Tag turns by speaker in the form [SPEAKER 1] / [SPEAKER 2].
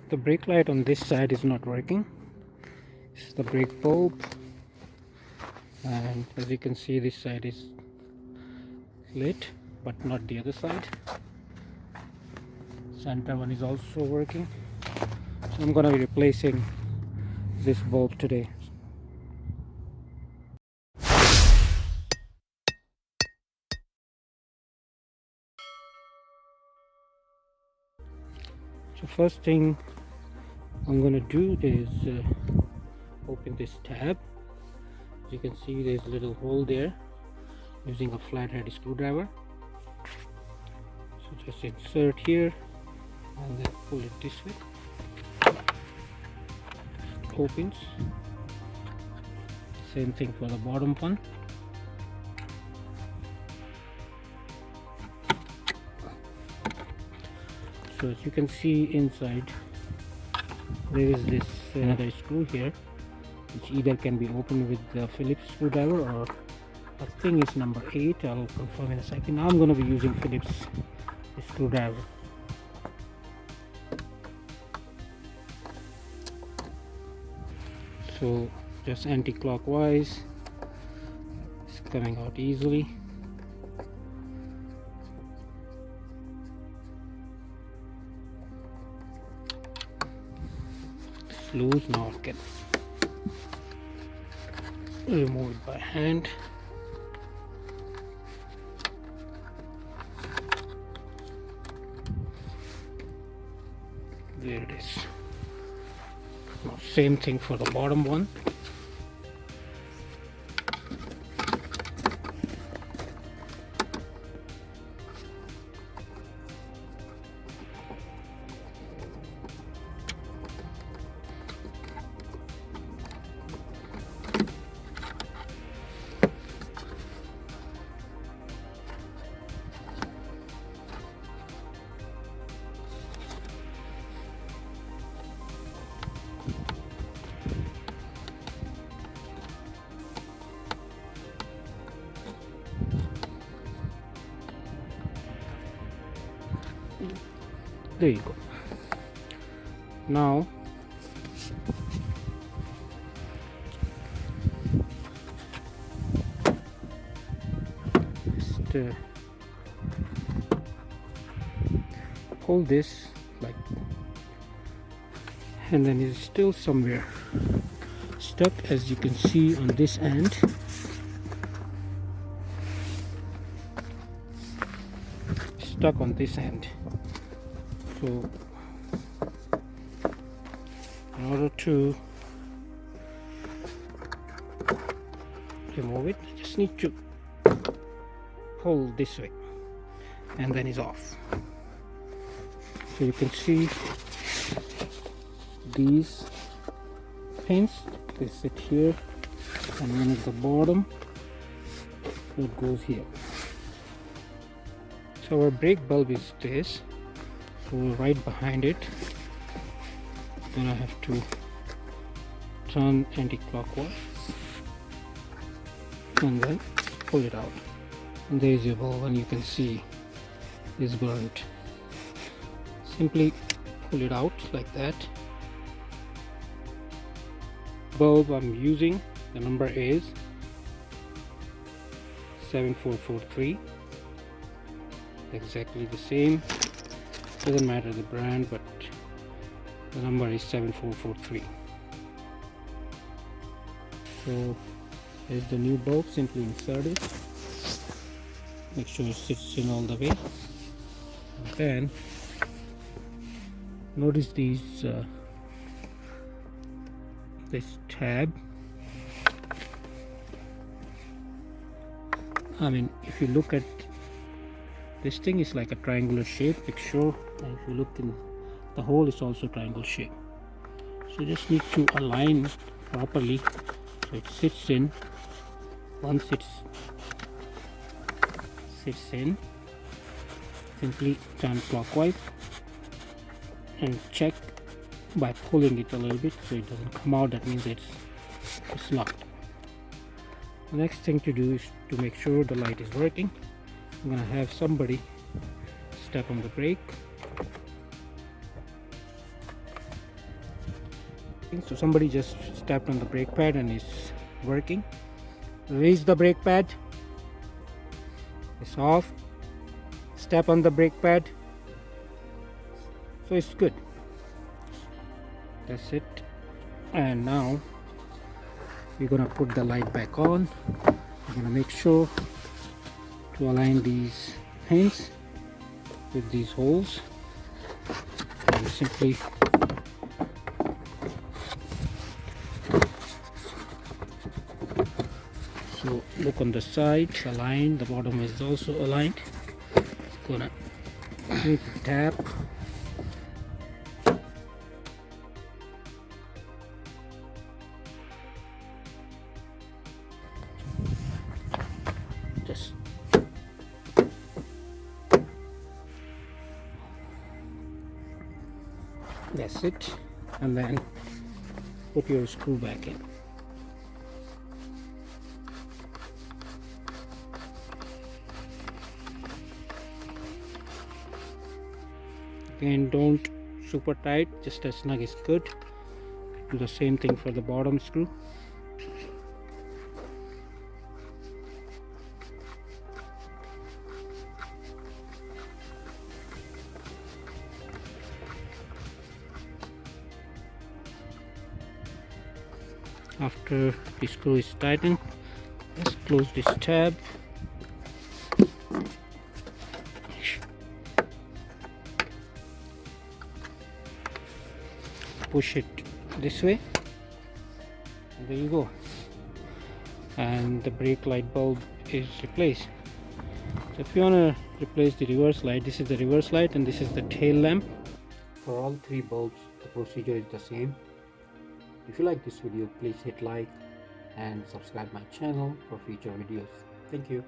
[SPEAKER 1] The brake light on this side is not working. This is the brake bulb, and as you can see, this side is lit but not the other side. Center one is also working, so I'm gonna be replacing this bulb today. So first thing I'm gonna do is open this tab. As you can see, there's a little hole there, using a flathead screwdriver. So just insert here and then pull it this way. It opens. Same thing for the bottom one. So as you can see inside, there is this another screw here, which either can be opened with the Phillips screwdriver, or I think it's number 8. I'll confirm in a second. Now I'm going to be using Phillips screwdriver. So just anti-clockwise, it's coming out easily. It's loose. Now I can remove it by hand. There it is. Now same thing for the bottom one. There you go. Now just pull this like, and then it's still somewhere stuck, as you can see on this end. Stuck on this end. So in order to remove it, I just need to pull this way, and then it's off. So you can see these pins, they sit here, and then at the bottom it goes here. So our brake bulb is this. So right behind it, then I have to turn anti-clockwise and then pull it out. And there is your bulb, and you can see it's burnt. Simply pull it out like that. Bulb I'm using, the number is 7443. Exactly the same. Doesn't matter the brand, but the number is 7443. So there's the new bulb. Simply insert it, make sure it sits in all the way, and then notice these this tab. I mean, if you look at this thing, is like a triangular shape, make sure, and if you look in the hole, it's also triangle shape. So you just need to align properly so it sits in. Once it sits in, simply turn clockwise and check by pulling it a little bit so it doesn't come out. That means it's locked. The next thing to do is to make sure the light is working. I'm gonna have somebody step on the brake, So somebody just stepped on the brake pad and it's working. Raise the brake pad, it's off. Step on the brake pad, so it's good. That's it. And now we're gonna put the light back on. We're gonna make sure to align these pins with these holes, and simply so look on the side, aligned, the bottom is also aligned. Gonna make a tap. Just that's it, and then put your screw back in. Again, don't super tight, just as snug is good. Do the same thing for the bottom screw. After the screw is tightened, let's close this tab. Push it this way, and there you go, and the brake light bulb is replaced. So if you want to replace the reverse light, this is the reverse light and this is the tail lamp. For all three bulbs the procedure is the same. If you like this video, please hit like and subscribe my channel for future videos. Thank you.